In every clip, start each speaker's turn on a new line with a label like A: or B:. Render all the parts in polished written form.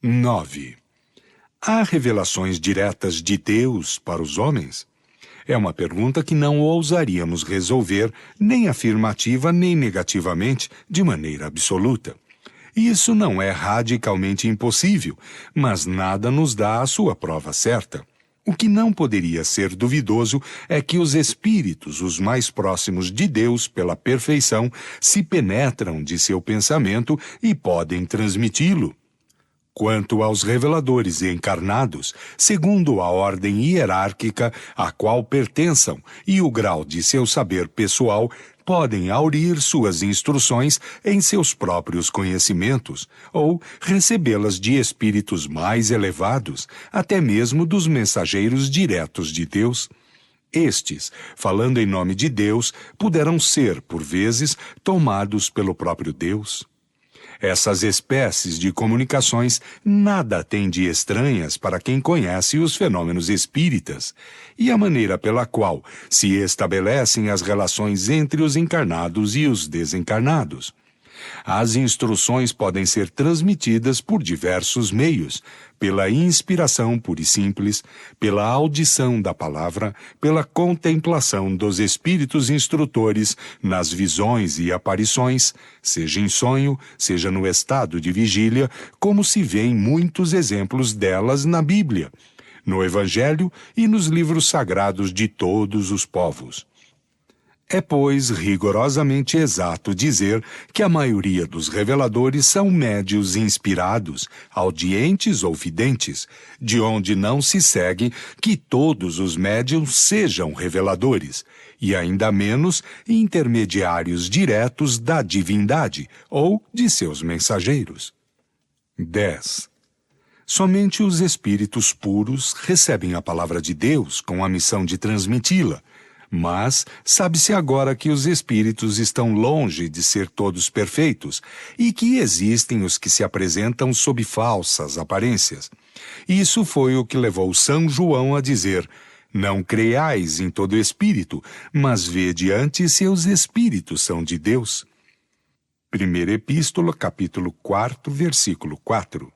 A: 9. Há revelações diretas de Deus para os homens? É uma pergunta que não ousaríamos resolver, nem afirmativa nem negativamente, de maneira absoluta. Isso não é radicalmente impossível, mas nada nos dá a sua prova certa. O que não poderia ser duvidoso é que os espíritos, os mais próximos de Deus pela perfeição, se penetram de seu pensamento e podem transmiti-lo. Quanto aos reveladores encarnados, segundo a ordem hierárquica a qual pertençam e o grau de seu saber pessoal, podem aurir suas instruções em seus próprios conhecimentos ou recebê-las de espíritos mais elevados, até mesmo dos mensageiros diretos de Deus. Estes, falando em nome de Deus, poderão ser, por vezes, tomados pelo próprio Deus. Essas espécies de comunicações nada têm de estranhas para quem conhece os fenômenos espíritas e a maneira pela qual se estabelecem as relações entre os encarnados e os desencarnados. As instruções podem ser transmitidas por diversos meios, pela inspiração pura e simples, pela audição da palavra, pela contemplação dos espíritos instrutores nas visões e aparições, seja em sonho, seja no estado de vigília, como se vê em muitos exemplos delas na Bíblia, no Evangelho e nos livros sagrados de todos os povos. É, pois, rigorosamente exato dizer que a maioria dos reveladores são médios inspirados, audientes ou videntes, de onde não se segue que todos os médiuns sejam reveladores, e ainda menos intermediários diretos da divindade ou de seus mensageiros. 10. Somente os espíritos puros recebem a palavra de Deus com a missão de transmiti-la, mas sabe-se agora que os espíritos estão longe de ser todos perfeitos e que existem os que se apresentam sob falsas aparências. Isso foi o que levou São João a dizer: não creiais em todo espírito, mas vede antes se os espíritos são de Deus. Primeira Epístola, capítulo 4, versículo 4.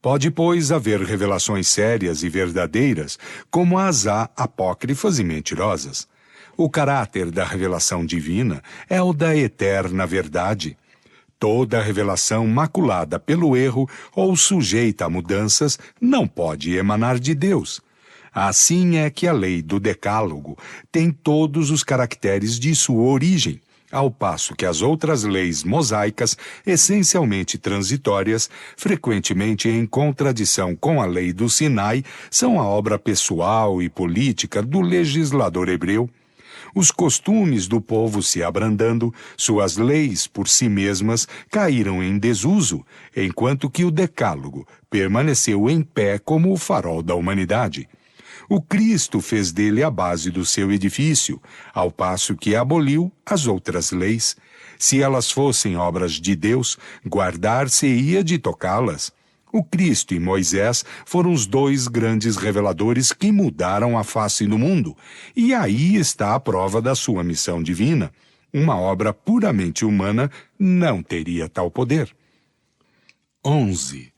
A: Pode, pois, haver revelações sérias e verdadeiras, como as há apócrifas e mentirosas. O caráter da revelação divina é o da eterna verdade. Toda revelação maculada pelo erro ou sujeita a mudanças não pode emanar de Deus. Assim é que a lei do Decálogo tem todos os caracteres de sua origem, ao passo que as outras leis mosaicas, essencialmente transitórias, frequentemente em contradição com a lei do Sinai, são a obra pessoal e política do legislador hebreu. Os costumes do povo se abrandando, suas leis por si mesmas caíram em desuso, enquanto que o Decálogo permaneceu em pé como o farol da humanidade. O Cristo fez dele a base do seu edifício, ao passo que aboliu as outras leis. Se elas fossem obras de Deus, guardar-se-ia de tocá-las. O Cristo e Moisés foram os dois grandes reveladores que mudaram a face do mundo, e aí está a prova da sua missão divina. Uma obra puramente humana não teria tal poder. 11.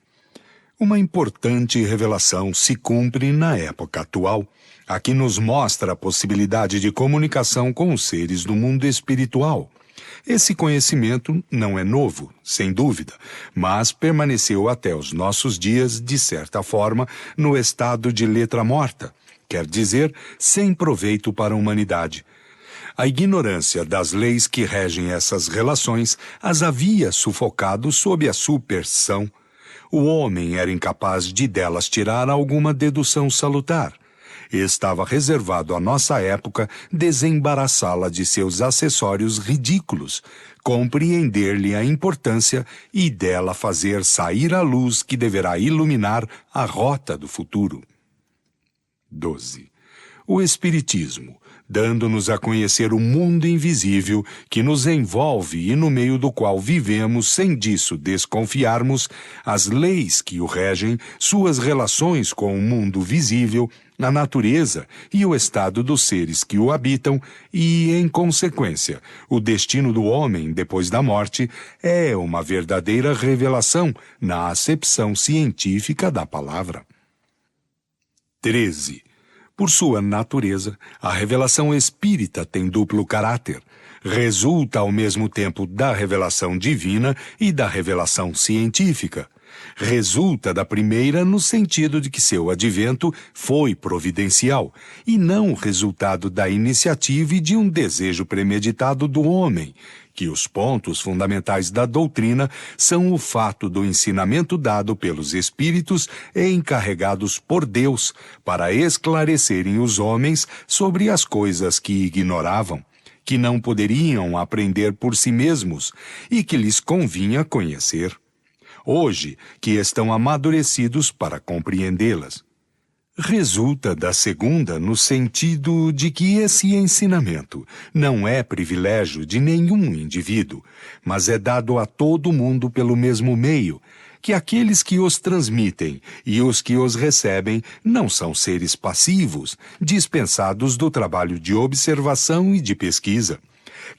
A: Uma importante revelação se cumpre na época atual, a que nos mostra a possibilidade de comunicação com os seres do mundo espiritual. Esse conhecimento não é novo, sem dúvida, mas permaneceu até os nossos dias, de certa forma, no estado de letra morta, quer dizer, sem proveito para a humanidade. A ignorância das leis que regem essas relações as havia sufocado sob a superstição. O homem era incapaz de delas tirar alguma dedução salutar. Estava reservado à nossa época desembaraçá-la de seus acessórios ridículos, compreender-lhe a importância e dela fazer sair a luz que deverá iluminar a rota do futuro. 12. O Espiritismo, dando-nos a conhecer o mundo invisível que nos envolve e no meio do qual vivemos sem disso desconfiarmos, as leis que o regem, suas relações com o mundo visível, a natureza e o estado dos seres que o habitam e, em consequência, o destino do homem depois da morte é uma verdadeira revelação na acepção científica da palavra. 13. Por sua natureza, a revelação espírita tem duplo caráter. Resulta ao mesmo tempo da revelação divina e da revelação científica. Resulta da primeira no sentido de que seu advento foi providencial, e não o resultado da iniciativa e de um desejo premeditado do homem, que os pontos fundamentais da doutrina são o fato do ensinamento dado pelos Espíritos encarregados por Deus para esclarecerem os homens sobre as coisas que ignoravam, que não poderiam aprender por si mesmos e que lhes convinha conhecer. Hoje, que estão amadurecidos para compreendê-las. Resulta da segunda no sentido de que esse ensinamento não é privilégio de nenhum indivíduo, mas é dado a todo mundo pelo mesmo meio, que aqueles que os transmitem e os que os recebem não são seres passivos, dispensados do trabalho de observação e de pesquisa,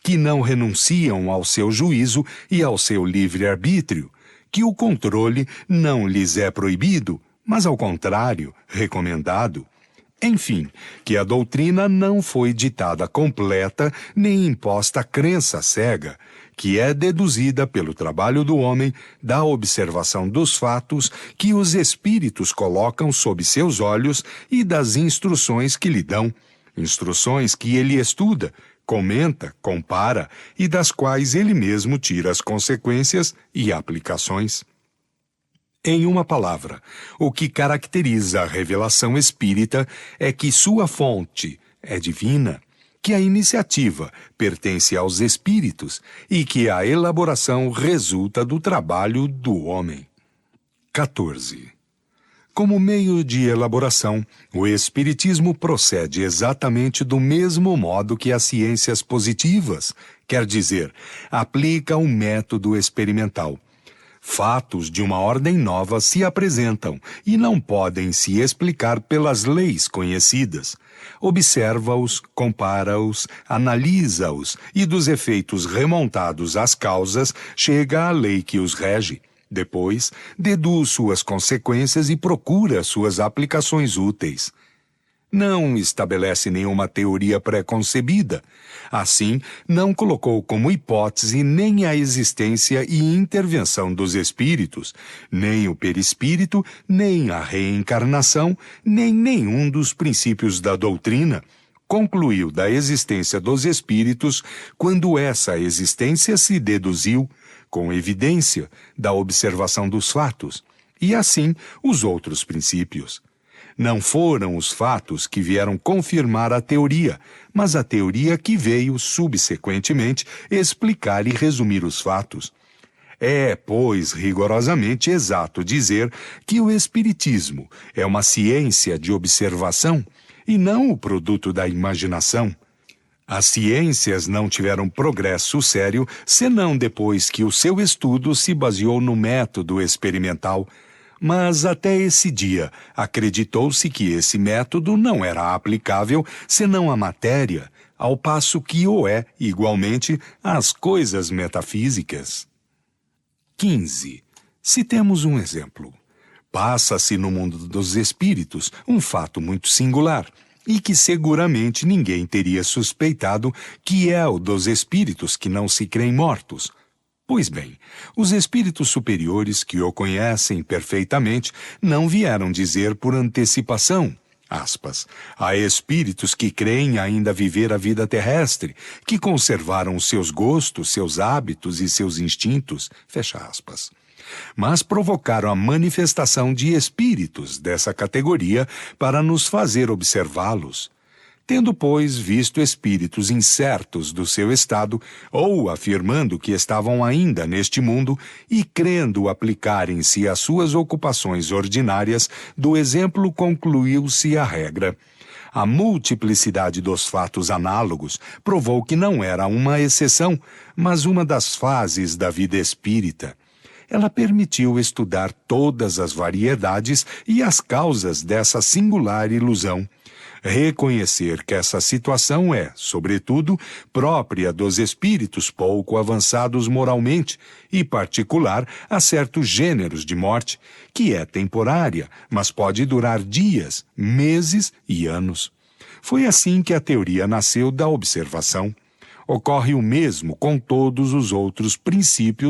A: que não renunciam ao seu juízo e ao seu livre-arbítrio, que o controle não lhes é proibido, mas ao contrário, recomendado. Enfim, que a doutrina não foi ditada completa nem imposta crença cega, que é deduzida pelo trabalho do homem da observação dos fatos que os espíritos colocam sob seus olhos e das instruções que lhe dão, instruções que ele estuda, comenta, compara e das quais ele mesmo tira as consequências e aplicações. Em uma palavra, o que caracteriza a revelação espírita é que sua fonte é divina, que a iniciativa pertence aos espíritos e que a elaboração resulta do trabalho do homem. 14. Como meio de elaboração, o Espiritismo procede exatamente do mesmo modo que as ciências positivas, quer dizer, aplica um método experimental. Fatos de uma ordem nova se apresentam e não podem se explicar pelas leis conhecidas. Observa-os, compara-os, analisa-os e dos efeitos remontados às causas chega à lei que os rege. Depois, deduz suas consequências e procura suas aplicações úteis. Não estabelece nenhuma teoria pré-concebida. Assim, não colocou como hipótese nem a existência e intervenção dos espíritos, nem o perispírito, nem a reencarnação, nem nenhum dos princípios da doutrina. Concluiu da existência dos espíritos quando essa existência se deduziu, com evidência, da observação dos fatos, e assim os outros princípios. Não foram os fatos que vieram confirmar a teoria, mas a teoria que veio, subsequentemente, explicar e resumir os fatos. É, pois, rigorosamente exato dizer que o Espiritismo é uma ciência de observação e não o produto da imaginação. As ciências não tiveram progresso sério senão depois que o seu estudo se baseou no método experimental, mas até esse dia acreditou-se que esse método não era aplicável senão à matéria, ao passo que o é, igualmente, às coisas metafísicas. 15. Citemos um exemplo. Passa-se no mundo dos espíritos um fato muito singular, e que seguramente ninguém teria suspeitado que é o dos espíritos que não se creem mortos. Pois bem, os espíritos superiores que o conhecem perfeitamente não vieram dizer por antecipação, aspas, a espíritos que creem ainda viver a vida terrestre, que conservaram os seus gostos, seus hábitos e seus instintos, fecha aspas. Mas provocaram a manifestação de espíritos dessa categoria para nos fazer observá-los. Tendo, pois, visto espíritos incertos do seu estado, ou afirmando que estavam ainda neste mundo, e crendo aplicarem-se às suas ocupações ordinárias, do exemplo concluiu-se a regra. A multiplicidade dos fatos análogos provou que não era uma exceção, mas uma das fases da vida espírita. Ela permitiu estudar todas as variedades e as causas dessa singular ilusão. Reconhecer que essa situação é, sobretudo, própria dos espíritos pouco avançados moralmente e particular a certos gêneros de morte, que é temporária, mas pode durar dias, meses e anos. Foi assim que a teoria nasceu da observação. Ocorre o mesmo com todos os outros princípios